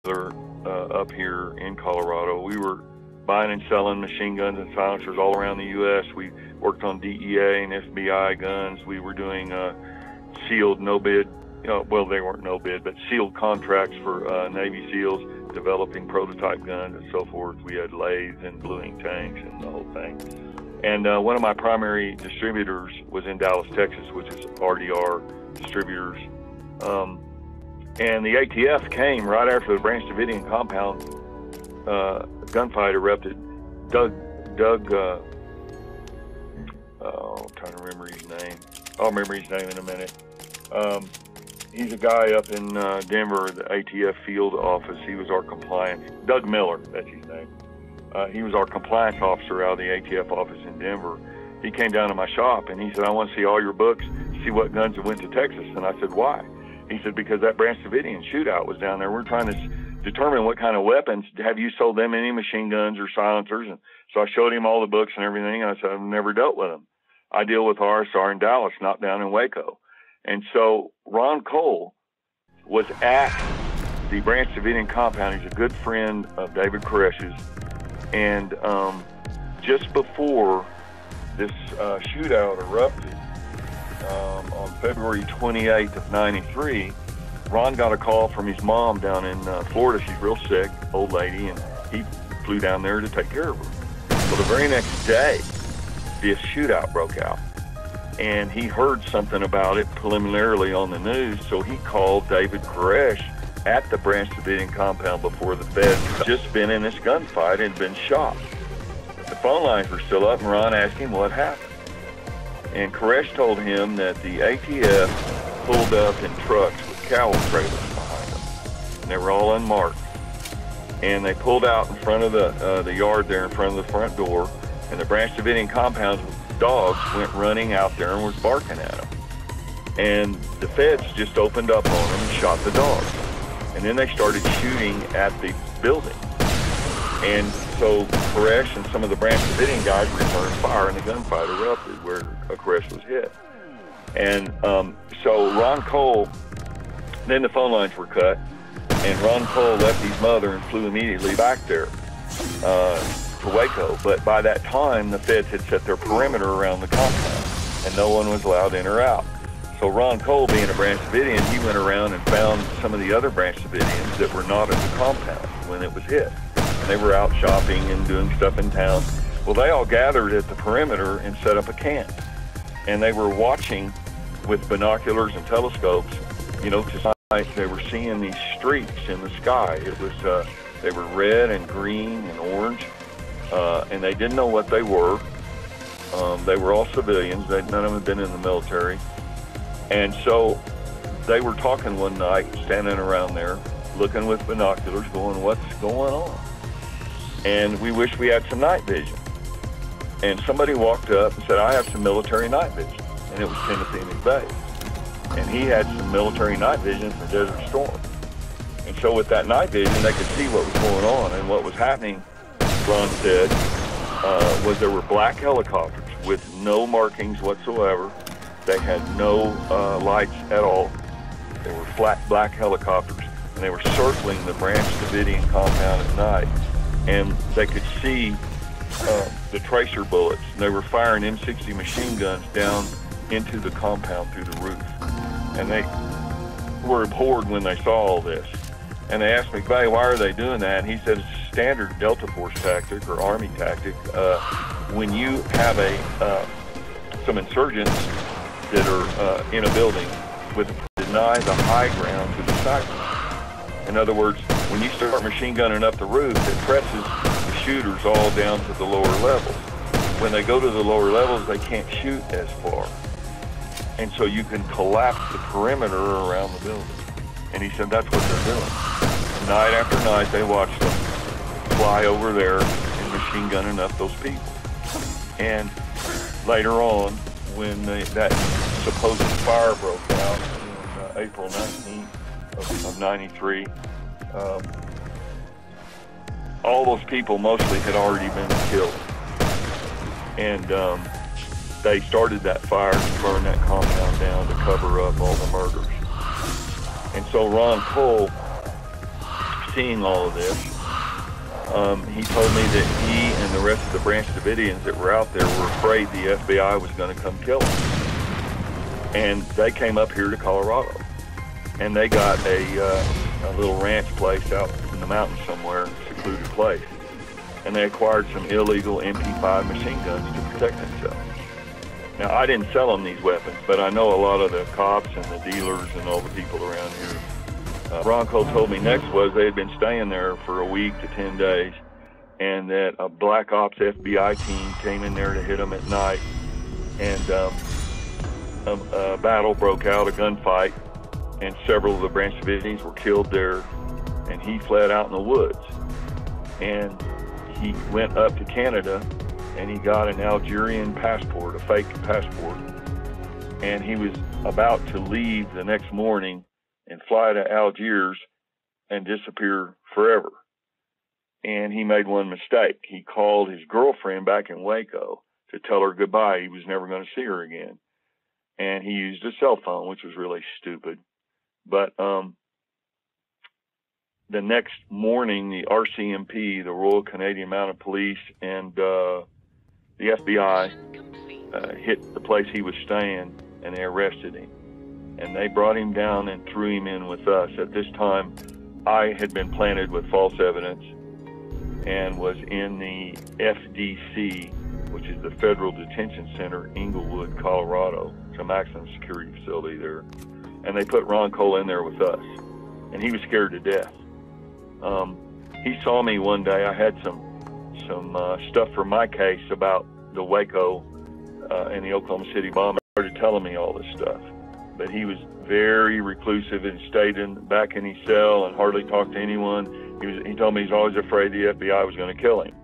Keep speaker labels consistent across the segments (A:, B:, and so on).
A: up here in Colorado. We were buying and selling machine guns and silencers all around the U.S. We worked on DEA and FBI guns. We were doing sealed no bid, well, they weren't no bid, but sealed contracts for Navy SEALs, developing prototype guns and so forth. We had lathes and bluing tanks and the whole thing. And one of my primary distributors was in Dallas, Texas, which is RDR Distributors. And the ATF came right after the Branch Davidian compound gunfight erupted. Doug, I'm trying to remember his name. I'll remember his name in a minute. He's a guy up in Denver, the ATF field office. He was our compliance, Doug Miller, that's his name. He was our compliance officer out of the ATF office in Denver. He came down to my shop and he said, I want to see all your books, see what guns that went to Texas. And I said, why? He said, because that Branch Davidian shootout was down there. We're trying to determine what kind of weapons. Have you sold them any machine guns or silencers? And so I showed him all the books and everything. And I said, I've never dealt with them. I deal with RSR in Dallas, not down in Waco. And so Ron Cole was at the Branch Davidian compound. He's a good friend of David Koresh's. And just before this shootout erupted, on February 28th of 93, Ron got a call from his mom down in Florida. She's real sick, old lady, and he flew down there to take care of her. So the very next day, this shootout broke out. And he heard something about it preliminarily on the news, so he called David Koresh at the Branch Davidian compound before the feds had just been in this gunfight and been shot. The phone lines were still up, and Ron asked him what happened. And Koresh told him that the ATF pulled up in trucks with cattle trailers behind them, and they were all unmarked. And they pulled out in front of the yard there in front of the front door, and the Branch Davidian compound's dogs went running out there and was barking at them. And the feds just opened up on them and shot the dogs. And then they started shooting at the building. And so Koresh and some of the Branch Davidian guys returned fire, and the gunfight erupted where Koresh was hit. And so Ron Cole, then the phone lines were cut, and Ron Cole left his mother and flew immediately back there to Waco. But by that time, the feds had set their perimeter around the compound, and no one was allowed in or out. So Ron Cole, being a Branch Davidian, he went around and found some of the other Branch Davidians that were not at the compound when it was hit. And they were out shopping and doing stuff in town. Well, they all gathered at the perimeter and set up a camp. And they were watching with binoculars and telescopes, to night they were seeing these streaks in the sky. It was, they were red and green and orange, and they didn't know what they were. They were all civilians. None of them had been in the military. And so they were talking one night, standing around there, looking with binoculars, going, what's going on? And we wish we had some night vision. And somebody walked up and said, I have some military night vision. And it was Timothy McVeigh. And he had some military night vision from Desert Storm. And so with that night vision, they could see what was going on. And what was happening, Ron said, was there were black helicopters with no markings whatsoever. They had no lights at all. They were flat black helicopters, and they were circling the Branch Davidian compound at night. And they could see the tracer bullets. And they were firing M60 machine guns down into the compound through the roof. And they were abhorred when they saw all this. And they asked McVeigh, why are they doing that? And he said it's a standard Delta Force tactic or Army tactic. When you have some insurgents that are in a building deny the high ground to the side. In other words, when you start machine gunning up the roof, it presses the shooters all down to the lower levels. When they go to the lower levels, they can't shoot as far. And so you can collapse the perimeter around the building. And he said that's what they're doing. And night after night, they watched them fly over there and machine gunning up those people. And later on, when that supposed fire broke out in April 19th of 93, all those people mostly had already been killed. And they started that fire to burn that compound down to cover up all the murders. And so Ron Cole seeing all of this, he told me that he and the rest of the Branch Davidians that were out there were afraid the FBI was going to come kill them. And they came up here to Colorado. And they got a little ranch place out in the mountains somewhere, secluded place. And they acquired some illegal MP5 machine guns to protect themselves. Now, I didn't sell them these weapons, but I know a lot of the cops and the dealers and all the people around here. Ron Cole told me next was they had been staying there for a week to 10 days, and that a Black Ops FBI team came in there to hit them at night, and a battle broke out, a gunfight, and several of the Branch Davidians were killed there, and he fled out in the woods. And he went up to Canada, and he got an Algerian passport, a fake passport, and he was about to leave the next morning and fly to Algiers and disappear forever. And he made one mistake. He called his girlfriend back in Waco to tell her goodbye. He was never going to see her again. And he used a cell phone, which was really stupid. But the next morning, the RCMP, the Royal Canadian Mounted Police, and the FBI hit the place he was staying, and they arrested him. And they brought him down and threw him in with us. At this time, I had been planted with false evidence and was in the FDC, which is the Federal Detention Center, Englewood, Colorado. It's a maximum security facility there. And they put Ron Cole in there with us. And he was scared to death. He saw me one day. I had some stuff for my case about the Waco and the Oklahoma City bombing. He started telling me all this stuff. But he was very reclusive and stayed back in his cell and hardly talked to anyone. He told me he's always afraid the FBI was going to kill him.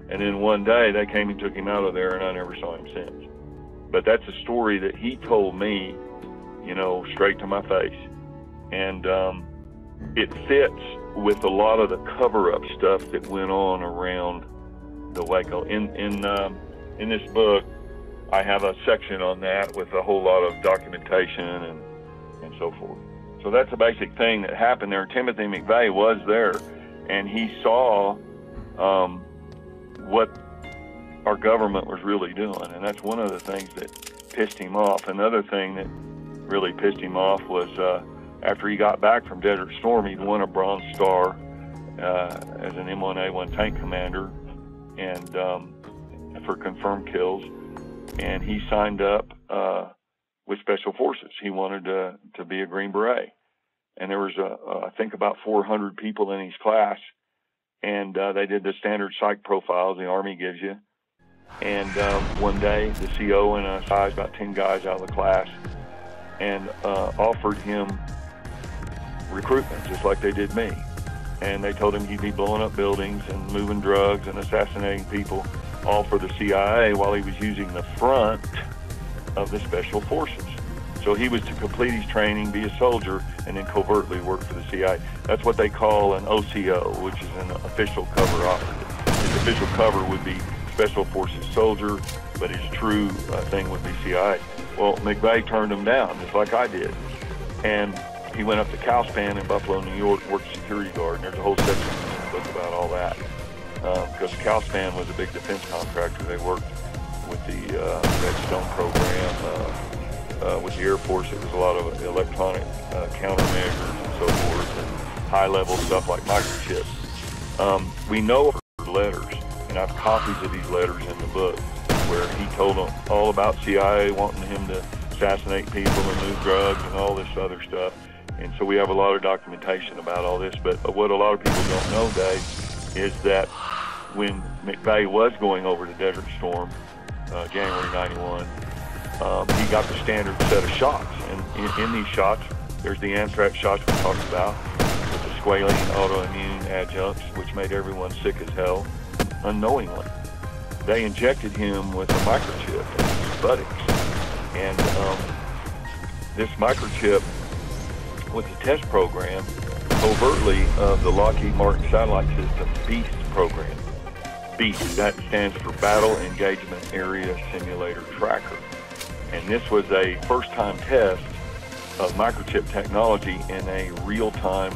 A: And then one day they came and took him out of there, and I never saw him since. But that's a story that he told me, you know, straight to my face. And it fits with a lot of the cover-up stuff that went on around the Waco. In this book, I have a section on that with a whole lot of documentation and so forth. So that's a basic thing that happened there. Timothy McVeigh was there, and he saw what our government was really doing, and that's one of the things that pissed him off. Another thing that really pissed him off was after he got back from Desert Storm, he won a Bronze Star as an M1A1 tank commander, and for confirmed kills. And he signed up with Special Forces. He wanted to be a Green Beret. And there was, I think, about 400 people in his class. And they did the standard psych profiles the Army gives you. And one day, the CO and I sized about 10 guys out of the class and offered him recruitment, just like they did me. And they told him he'd be blowing up buildings and moving drugs and assassinating people, all for the CIA, while he was using the front of the Special Forces. So he was to complete his training, be a soldier, and then covertly work for the CIA. That's what they call an OCO, which is an official cover operative. His official cover would be Special Forces soldier, but his true thing would be CIA. Well, McVeigh turned him down, just like I did. And he went up to Calspan in Buffalo, New York, worked security guard, and there's a whole section in the book about all that. Because Calspan was a big defense contractor. They worked with the Redstone program, with the Air Force. It was a lot of electronic countermeasures and so forth, and high-level stuff like microchips. We know letters, and I have copies of these letters in the book, where he told them all about CIA wanting him to assassinate people and move drugs and all this other stuff. And so we have a lot of documentation about all this. But what a lot of people don't know, Dave, is that when McVeigh was going over to Desert Storm, January 91, he got the standard set of shots. And in these shots, there's the anthrax shots we talked about, with the squalene autoimmune adjuncts, which made everyone sick as hell, unknowingly. They injected him with a microchip in his buttocks. And this microchip was a test program overtly of the Lockheed Martin satellite system BEAST program. BEAST, that stands for Battle Engagement Area Simulator Tracker. And this was a first-time test of microchip technology in a real-time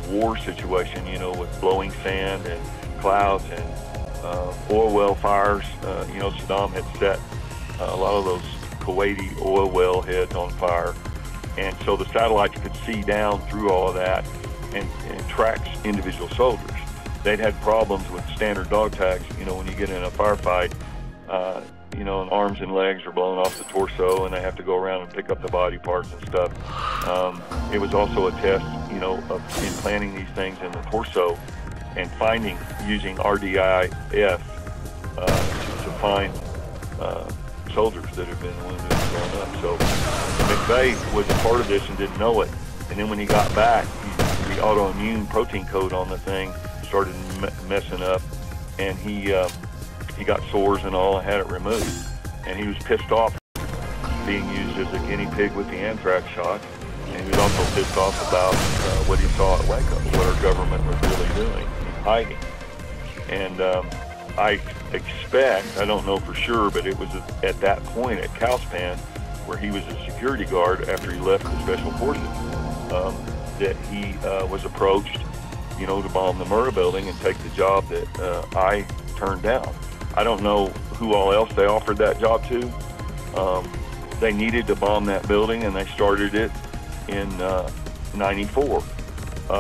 A: war situation, you know, with blowing sand and clouds and oil well fires. You know, Saddam had set a lot of those Kuwaiti oil well heads on fire. And so the satellites could see down through all of that and track individual soldiers. They'd had problems with standard dog tags. You know, when you get in a firefight, you know, and arms and legs are blown off the torso, and they have to go around and pick up the body parts and stuff. It was also a test, you know, of implanting these things in the torso and finding, using RDIF to find soldiers that have been wounded and blown up. So McVeigh was a part of this and didn't know it. And then when he got back, the autoimmune protein code on the thing started messing up, and he got sores and all and had it removed. And he was pissed off being used as a guinea pig with the anthrax shot. And he was also pissed off about what he saw at Waco, what our government was really doing, hiding. And I expect, I don't know for sure, but it was at that point at Calspan, where he was a security guard after he left the Special Forces, that he was approached, you know, to bomb the Murrah building and take the job that I turned down. I don't know who all else they offered that job to. They needed to bomb that building, and they started it in '94.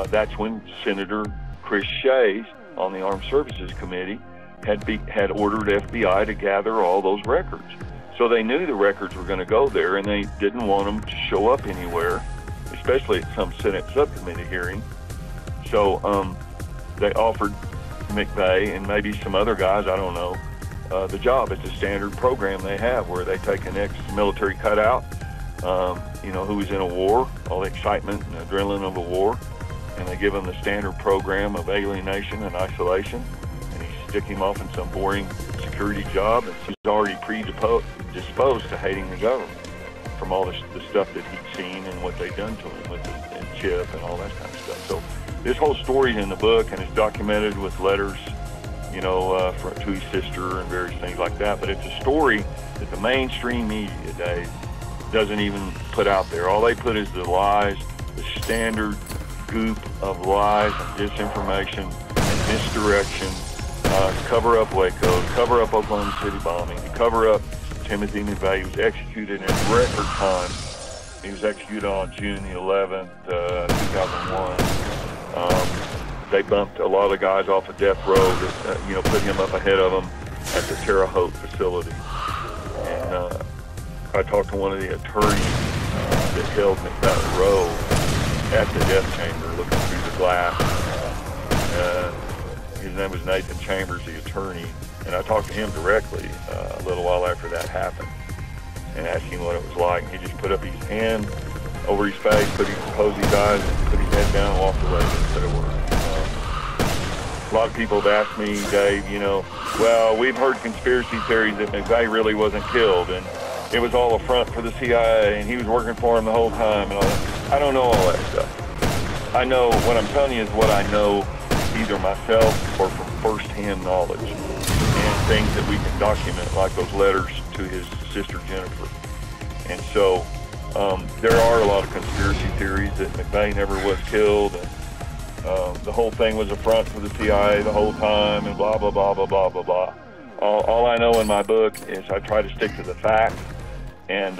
A: That's when Senator Chris Shays on the Armed Services Committee had ordered FBI to gather all those records. So they knew the records were going to go there, and they didn't want them to show up anywhere, especially at some Senate subcommittee hearing. So they offered McVeigh and maybe some other guys, I don't know, the job. It's a standard program they have where they take an ex-military cutout, you know, who was in a war, all the excitement and adrenaline of a war, and they give him the standard program of alienation and isolation, and he stick him off in some boring security job, and he's already predisposed to hating the government from all the stuff that he'd seen and what they'd done to him with the chip and all that kind of stuff. So this whole story's in the book, and it's documented with letters, you know, to his sister and various things like that. But it's a story that the mainstream media, Dave, doesn't even put out there. All they put is the lies, the standard goop of lies and disinformation and misdirection, to cover up Waco, to cover up Oklahoma City bombing, to cover up Timothy McVeigh. He was executed in record time. He was executed on June the 11th, 2001. They bumped a lot of guys off of death row that, you know, put him up ahead of them at the Terre Haute facility. And I talked to one of the attorneys that held McVeigh row at the death chamber, looking through the glass. His name was Nathan Chambers, the attorney, and I talked to him directly a little while after that happened and asked him what it was like. He just put up his hand over his face, closed his eyes, and put his head down and walked away and said a word. A lot of people have asked me, Dave, you know, well, we've heard conspiracy theories that McVeigh really wasn't killed, and it was all a front for the CIA, and he was working for him the whole time, and all that. I don't know all that stuff. I know, what I'm telling you is what I know either myself or from first-hand knowledge, and things that we can document, like those letters to his sister Jennifer. And so there are a lot of conspiracy theories that McVeigh never was killed, and the whole thing was a front for the CIA the whole time, and blah, blah, blah, blah, blah, blah, blah. All I know in my book is I try to stick to the facts, and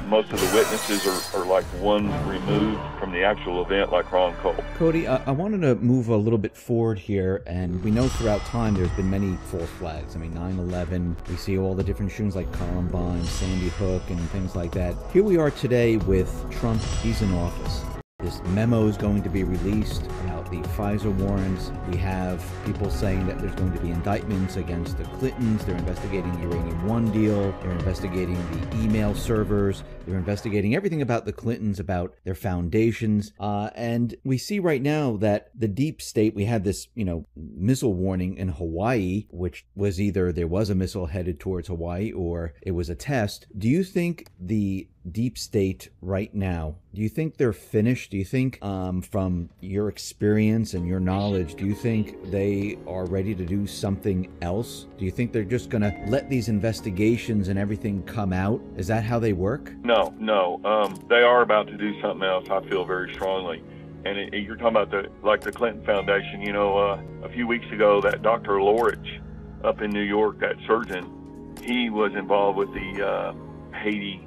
A: most of the witnesses are like one removed from the actual event, like Ron Cole.
B: Cody, I wanted to move a little bit forward here, and we know throughout time there's been many false flags. I mean, 9/11, we see all the different shootings like Columbine, Sandy Hook, and things like that. Here we are today with Trump. He's in office. This memo is going to be released about the Pfizer warrants. We have people saying that there's going to be indictments against the Clintons. They're investigating the Uranium One deal. They're investigating the email servers. They're investigating everything about the Clintons, about their foundations. And we see right now that the deep state, we had this, you know, missile warning in Hawaii, which was either there was a missile headed towards Hawaii or it was a test. Do you think the deep state right now, do you think they're finished? Do you think from your experience and your knowledge, do you think they are ready to do something else? Do you think they're just going to let these investigations and everything come out? Is that how they work?
A: No. They are about to do something else, I feel very strongly. And you're talking about the Clinton Foundation. You know, a few weeks ago, that Dr. Lorich up in New York, that surgeon, he was involved with the Haiti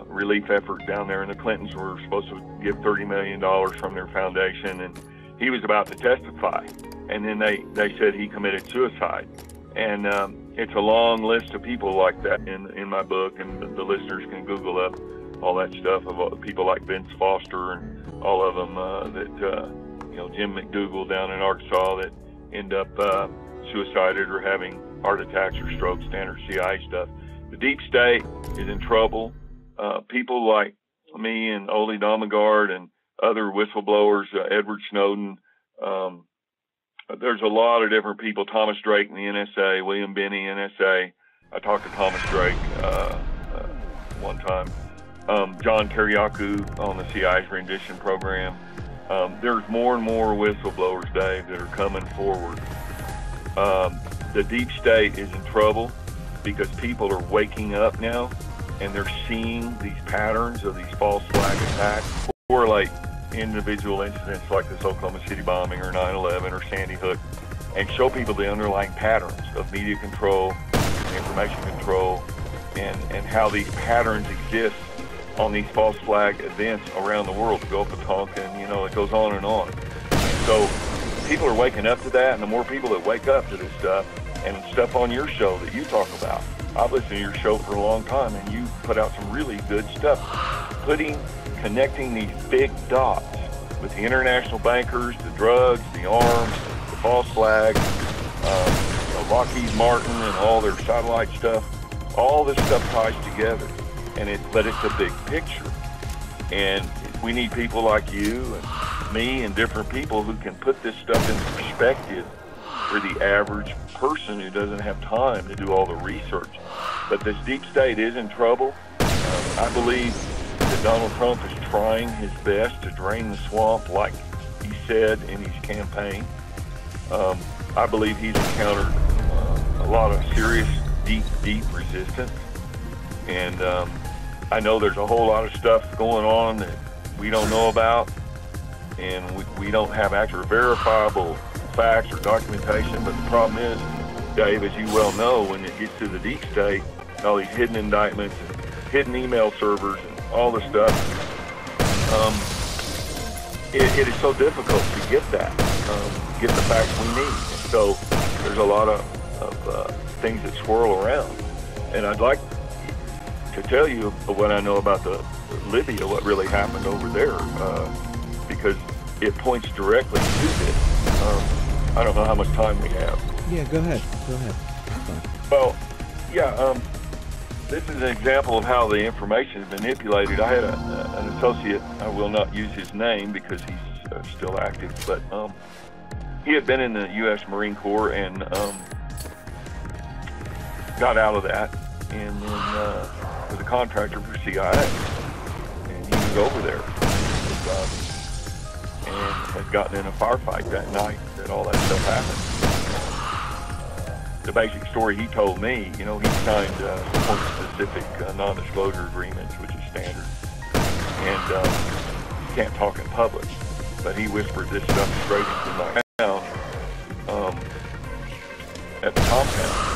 A: relief effort down there, and the Clintons were supposed to give $30 million from their foundation, and he was about to testify. And then they said he committed suicide. And it's a long list of people like that in my book, and the listeners can Google up all that stuff of people like Vince Foster and all of them you know, Jim McDougall down in Arkansas that end up suicided or having heart attacks or strokes, standard CIA stuff. The deep state is in trouble. People like me and Ole Domagard and other whistleblowers, Edward Snowden, there's a lot of different people, Thomas Drake in the NSA, William Binney, NSA. I talked to Thomas Drake one time. John Kiriakou on the CIA's rendition program. There's more and more whistleblowers, Dave, that are coming forward. The deep state is in trouble because people are waking up now and they're seeing these patterns of these false flag attacks, or like individual incidents like this Oklahoma City bombing or 9/11 or Sandy Hook, and show people the underlying patterns of media control, information control, and how these patterns exist on these false flag events around the world, the Gulf of Tonkin, you know, it goes on and on. And so people are waking up to that, and the more people that wake up to this stuff, and stuff on your show that you talk about. I've listened to your show for a long time, and you put out some really good stuff, connecting these big dots with the international bankers, the drugs, the arms, the false flags, you know, Lockheed Martin and all their satellite stuff. All this stuff ties together, but it's a big picture. And we need people like you and me and different people who can put this stuff in perspective for the average person who doesn't have time to do all the research. But this deep state is in trouble. I believe that Donald Trump is trying his best to drain the swamp, like he said in his campaign. I believe he's encountered a lot of serious, deep resistance. And I know there's a whole lot of stuff going on that we don't know about, and we don't have actual verifiable facts or documentation. But the problem is, Dave, as you well know, when it gets to the deep state, all these hidden indictments and hidden email servers and all this stuff, it is so difficult to get get the facts we need. And so there's a lot of things that swirl around. And I'd like to tell you what I know about Libya, what really happened over there, because it points directly to this. I don't know how much time we have.
B: Yeah, go ahead.
A: Well, yeah, this is an example of how the information is manipulated. I had an associate, I will not use his name because he's still active, but he had been in the U.S. Marine Corps and got out of that, and then was a contractor for CIA, and he was over there and had gotten in a firefight that night that all that stuff happened. The basic story he told me, you know, he signed specific non-disclosure agreements, which is standard, and you can't talk in public, but he whispered this stuff straight into my town at the compound.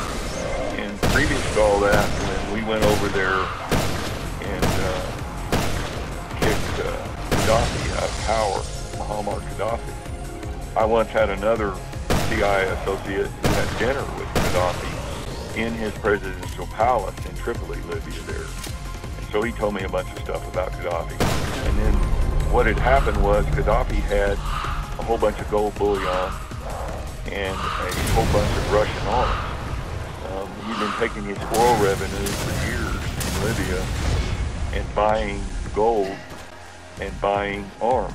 A: And previous to all that, when we went over there and kicked Gaddafi out of power, Muammar Gaddafi, I once had another CIA associate who had dinner with Gaddafi in his presidential palace in Tripoli, Libya there. And so he told me a bunch of stuff about Gaddafi. And then what had happened was Gaddafi had a whole bunch of gold bullion and a whole bunch of Russian arms. He'd been taking his oil revenue for years in Libya and buying gold and buying arms.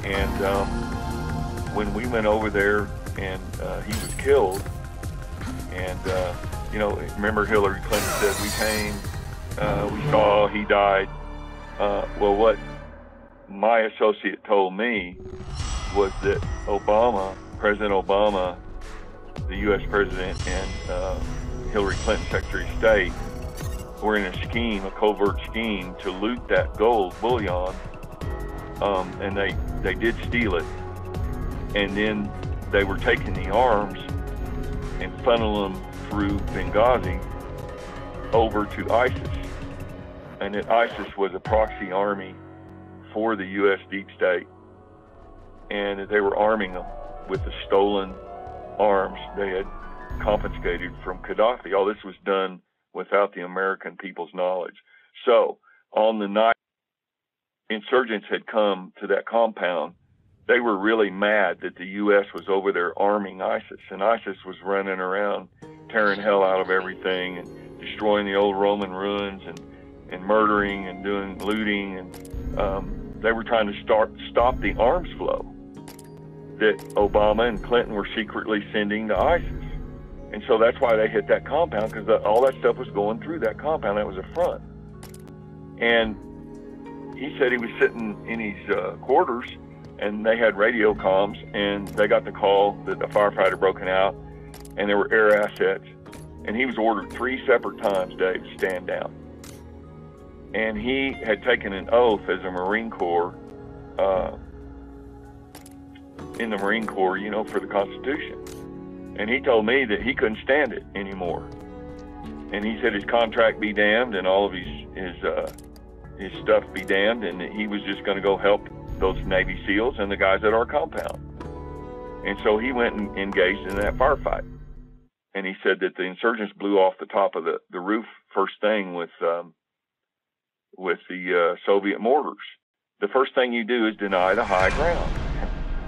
A: And when we went over there and he was killed, and you know, remember Hillary Clinton said, we came, we saw, he died. Well, what my associate told me was that President Obama, the U.S. President, and Hillary Clinton, Secretary of State, were in a scheme, a covert scheme, to loot that gold bullion and they did steal it. And then they were taking the arms and funneling them through Benghazi over to ISIS. And that ISIS was a proxy army for the U.S. deep state, and that they were arming them with the stolen arms they had confiscated from Gaddafi. All this was done without the American people's knowledge. So on the night insurgents had come to that compound, they were really mad that the U.S. was over there arming ISIS, and ISIS was running around tearing hell out of everything and destroying the old Roman ruins and murdering and doing looting, and they were trying to stop the arms flow that Obama and Clinton were secretly sending to ISIS. And so that's why they hit that compound, because all that stuff was going through that compound. That was a front. And he said he was sitting in his quarters, and they had radio comms, and they got the call that a firefighter had broken out, and there were air assets. And he was ordered 3 separate times, Dave, to stand down. And he had taken an oath as a Marine Corps, in the Marine Corps, you know, for the Constitution. And he told me that he couldn't stand it anymore. And he said his contract be damned and all of his stuff be damned, and that he was just going to go help those Navy SEALs and the guys at our compound. And so he went and engaged in that firefight. And he said that the insurgents blew off the top of the roof first thing with the Soviet mortars. The first thing you do is deny the high ground.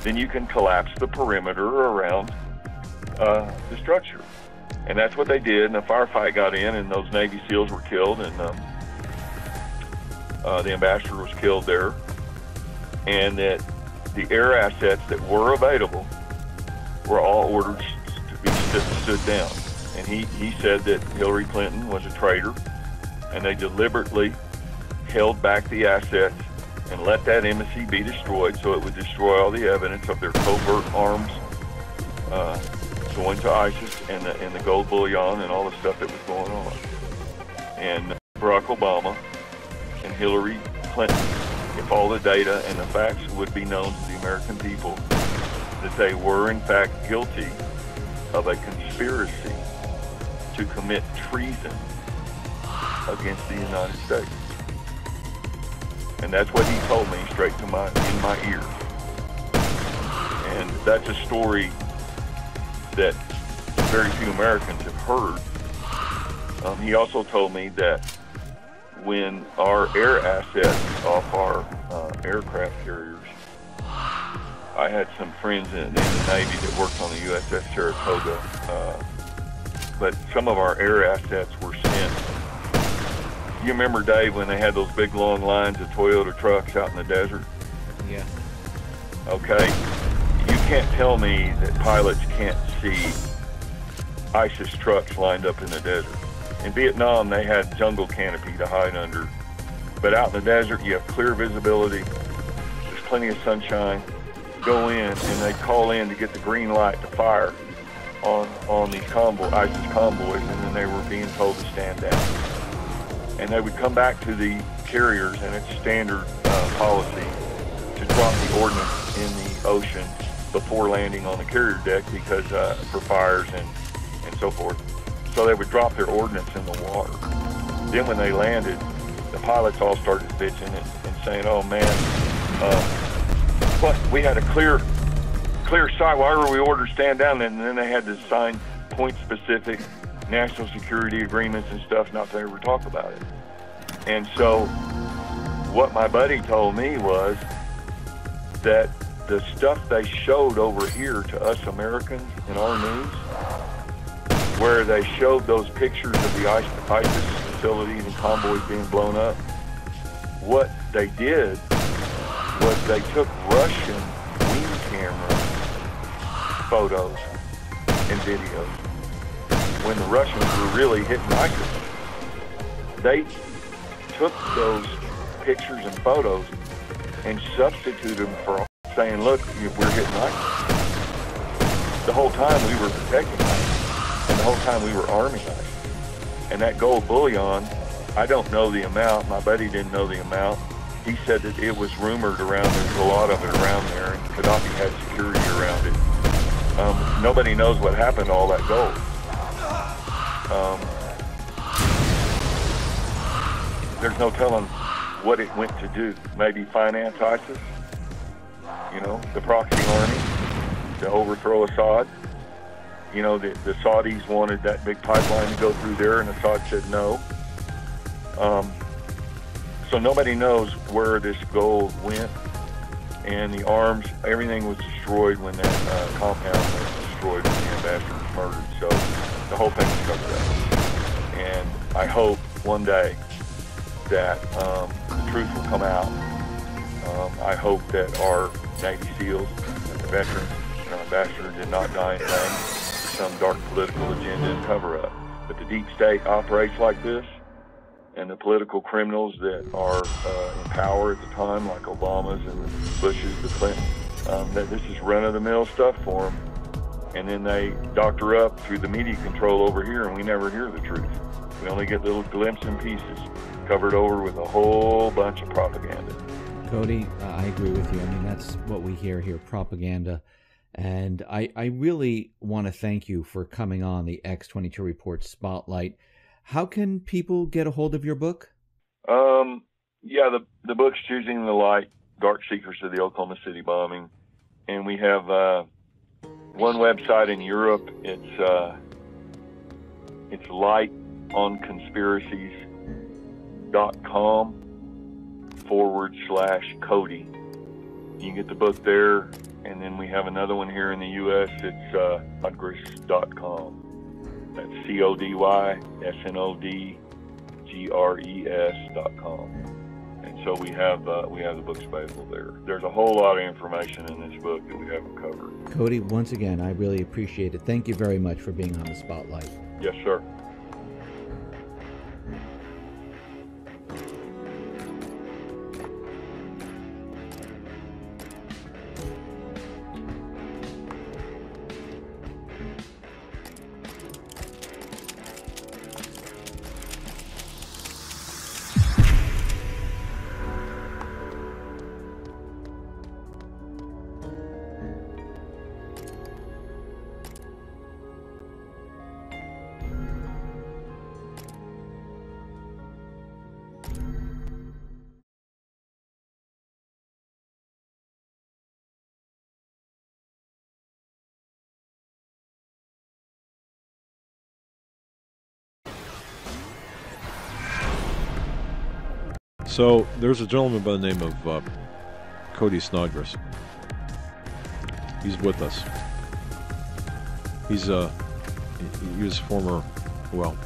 A: Then you can collapse the perimeter around the structure. And that's what they did, and the firefight got in, and those Navy SEALs were killed, and the ambassador was killed there, and that the air assets that were available were all ordered to be stood down. And he said that Hillary Clinton was a traitor, and they deliberately held back the assets and let that embassy be destroyed so it would destroy all the evidence of their covert arms going to ISIS and the gold bullion and all the stuff that was going on. And Barack Obama and Hillary Clinton, if all the data and the facts would be known to the American people, that they were in fact guilty of a conspiracy to commit treason against the United States. And that's what he told me straight in my ear. And that's a story that very few Americans have heard. He also told me that when our air assets off our aircraft carriers, I had some friends in the Navy that worked on the USS Saratoga, but some of our air assets were sent. You remember, Dave, when they had those big long lines of Toyota trucks out in the desert?
B: Yeah.
A: Okay. You can't tell me that pilots can't see ISIS trucks lined up in the desert. In Vietnam, they had jungle canopy to hide under. But out in the desert, you have clear visibility. There's plenty of sunshine. Go in, and they call in to get the green light to fire on these ISIS convoys, and then they were being told to stand down. And they would come back to the carriers, and it's standard policy to drop the ordnance in the ocean before landing on the carrier deck because for fires and so forth. So they would drop their ordnance in the water. Then when they landed, the pilots all started bitching and saying, "Oh man, but we had a clear sight. Why were we ordered to stand down?" And then they had to sign point-specific national security agreements and stuff not to ever talk about it. And so what my buddy told me was that the stuff they showed over here to us Americans in our news, where they showed those pictures of the ISIS facilities and convoys being blown up, what they did was they took Russian wing camera photos and videos when the Russians were really hitting ISIS. They took those pictures and photos and substituted them for saying, "Look, we're hitting ISIS." The whole time we were protecting ISIS, and the whole time we were arming ISIS. And that gold bullion, I don't know the amount. My buddy didn't know the amount. he said that it was rumored around, there's a lot of it around there, and Gaddafi had security around it. Nobody knows what happened to all that gold. There's no telling what it went to do. Maybe finance ISIS, you know, the proxy army, to overthrow Assad. You know, the Saudis wanted that big pipeline to go through there, and Assad said no. So nobody knows where this gold went, and the arms, everything was destroyed when that compound was destroyed when the ambassador was murdered. So the whole thing was covered up. And I hope one day that the truth will come out. I hope that our Navy SEALs and the veterans and our ambassador did not die in vain for some dark political agenda and cover-up. But the deep state operates like this, and the political criminals that are in power at the time, like Obama's and the Bush's, the Clintons, that this is run-of-the-mill stuff for them. And then they doctor up through the media control over here, and we never hear the truth. We only get little glimpses and pieces, covered over with a whole bunch of propaganda.
B: Cody, I agree with you. I mean, that's what we hear here, propaganda. And I really want to thank you for coming on the X-22 Report Spotlight. How can people get a hold of your book?
A: Yeah, the book's Choosing the Light, Dark Secrets of the Oklahoma City Bombing. And we have one website in Europe. It's lightonconspiracies.com/Cody. You can get the book there. And then we have another one here in the U.S. It's Snodgrass.com. That's CODYSNODGRES.com. And so we have the books available there. There's a whole lot of information in this book that we haven't covered.
B: Cody, once again, I really appreciate it. Thank you very much for being on the Spotlight.
A: Yes, sir.
C: So there's a gentleman by the name of Cody Snodgrass. He's with us. He was former. Well,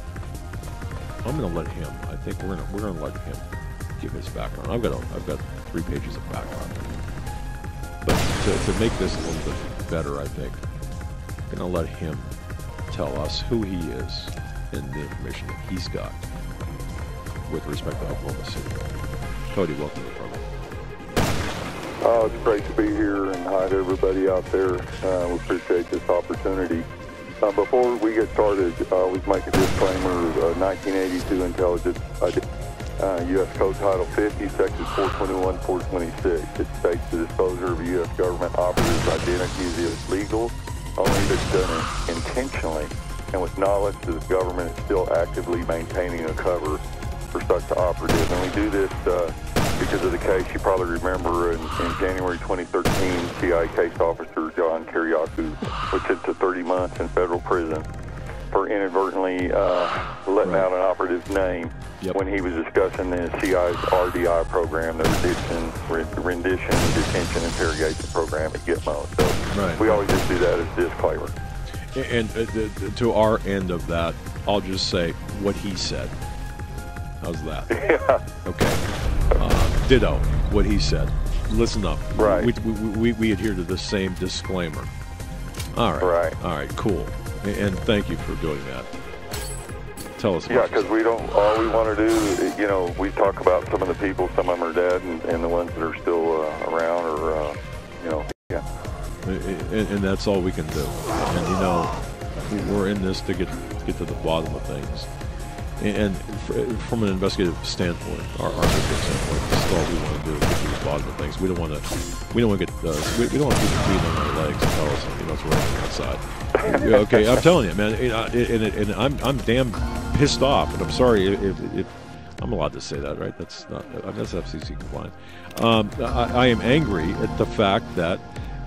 C: I'm going to let him. I think we're going to let him give his background. I've got 3 pages of background. But to make this a little bit better, I think I'm going to let him tell us who he is and the information that he's got with respect to Oklahoma City. Cody, welcome to the program.
D: Oh, it's great to be here, and hi to everybody out there. We appreciate this opportunity. Before we get started, I always make a disclaimer. 1982 intelligence, U.S. Code Title 50, Sections 421, 426. It states the disclosure of a U.S. government operative's identity is illegal only if it's done intentionally and with knowledge that the government is still actively maintaining a cover for such operative. And we do this because of the case you probably remember in January 2013, CIA case officer John Kiriakou was sent to 30 months in federal prison for inadvertently letting out an operative's name when he was discussing the CIA's RDI program, the rendition, detention, interrogation program at Gitmo. So we always just do that as a disclaimer.
C: And to our end of that, I'll just say what he said. How's that?
D: Yeah.
C: Okay. Ditto what he said. Listen up.
D: Right.
C: We adhere to the same disclaimer. All right.
D: Right.
C: All right. Cool. And thank you for doing that. Tell us.
D: Yeah, because we don't. All we want to do, we talk about some of the people. Some of them are dead, and the ones that are still around, or yeah.
C: And that's all we can do. And we're in this to get to the bottom of things. And from an investigative standpoint, our investigative standpoint, this is all we want to do is get to the bottom of things. We don't want to get we don't want people breathing on our legs and tell us what's wrong outside. Okay, I'm telling you, man, and I'm damn pissed off, and I'm sorry if I'm allowed to say that, right? That's FCC compliant. I am angry at the fact that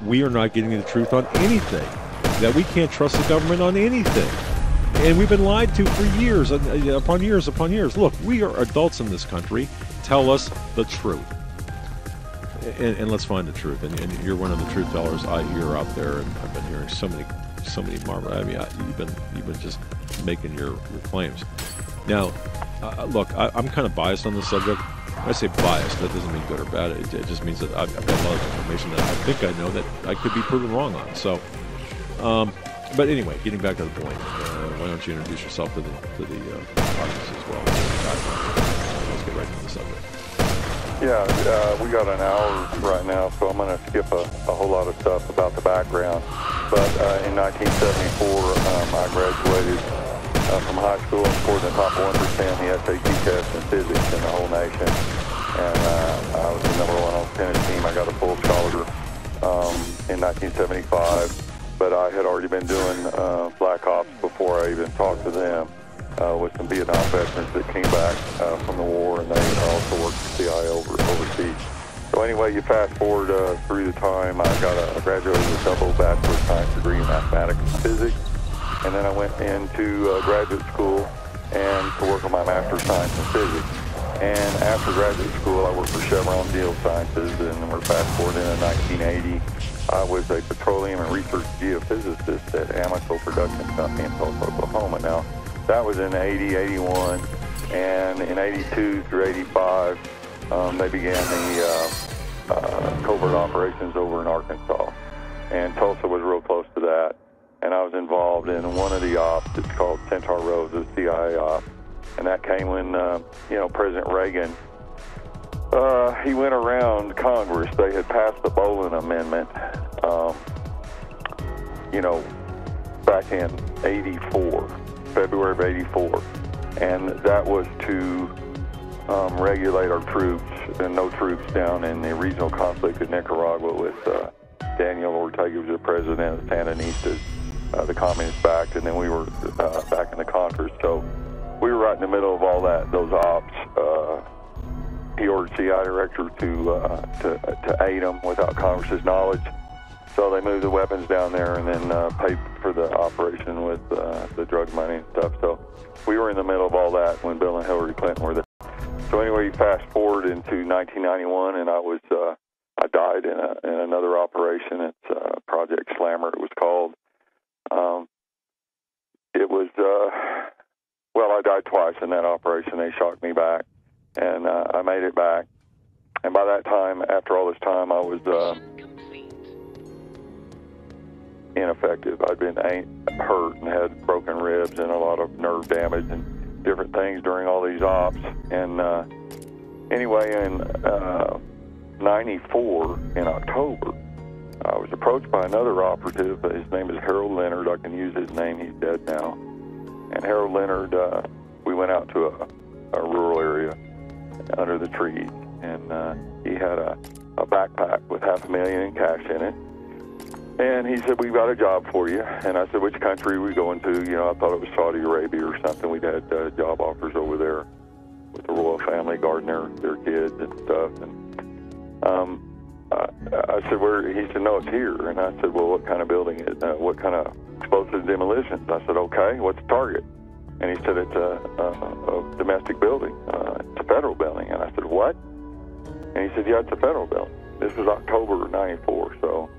C: we are not getting the truth on anything, that we can't trust the government on anything. And we've been lied to for years upon years upon years. Look, we are adults in this country. Tell us the truth. And let's find the truth. And you're one of the truth tellers I hear out there. And I've been hearing so many marvel. I mean, you've been just making your claims. Now, look, I'm kind of biased on this subject. When I say biased, that doesn't mean good or bad. It just means that I've got a lot of information that I think I know that I could be proven wrong on. So, but anyway, getting back to the point, why don't you introduce yourself to the audience as well? Let's get right to the subject.
D: Yeah, we got an hour right now, so I'm going to skip a whole lot of stuff about the background. But in 1974, I graduated from high school and scored in the top 1% in the SAT test in physics in the whole nation. And I was the number one on the tennis team. I got a full scholarship in 1975. But I had already been doing Black Ops before I even talked to them with some Vietnam veterans that came back from the war, and they also worked for CIA overseas. So anyway, you fast forward through the time, I graduated with a double bachelor of science degree in mathematics and physics, and then I went into graduate school and to work on my master's of science in physics. And after graduate school, I worked for Chevron Field Sciences, and we're fast forward into 1980. I was a petroleum and research geophysicist at Amoco Production Company in Tulsa, Oklahoma. Now, that was in 80, 81, and in 82 through 85, they began the covert operations over in Arkansas. And Tulsa was real close to that. And I was involved in one of the ops. It's called Centaur Rose, a CIA op. And that came when, President Reagan, he went around Congress. They had passed the Bolin Amendment, back in 84, February of 84. And that was to regulate our troops and no troops down in the regional conflict in Nicaragua with Daniel Ortega, who was the president of the Sandinistas, the communists backed, and then we were back in the Contras. So we were right in the middle of all those ops. He ordered CIA director to aid them without Congress's knowledge. So they moved the weapons down there and then paid for the operation with the drug money and stuff. So we were in the middle of all that when Bill and Hillary Clinton were there. So anyway, you fast forward into 1991, and I died in another operation. It's Project Slammer, it was called. I died twice in that operation. They shocked me back. And I made it back. And by that time, after all this time, I was ineffective. I'd been hurt and had broken ribs and a lot of nerve damage and different things during all these ops. And anyway, in 94, in October, I was approached by another operative. His name is Harold Leonard. I can use his name. He's dead now. And Harold Leonard, we went out to a rural area under the trees, and he had a backpack with $500,000 in cash in it. And he said, "We've got a job for you." And I said, "Which country are we going to?" I thought it was Saudi Arabia or something. We'd had job offers over there with the royal family guarding their kids and stuff. And I said, "Where?" He said, "No, it's here." And I said, "Well, what kind of building is that? What kind of explosive demolitions?" I said, "Okay, what's the target?" And he said, "It's a domestic building. It's a federal building." And I said, "What?" And he said, "Yeah, it's a federal building." This was October of 94, so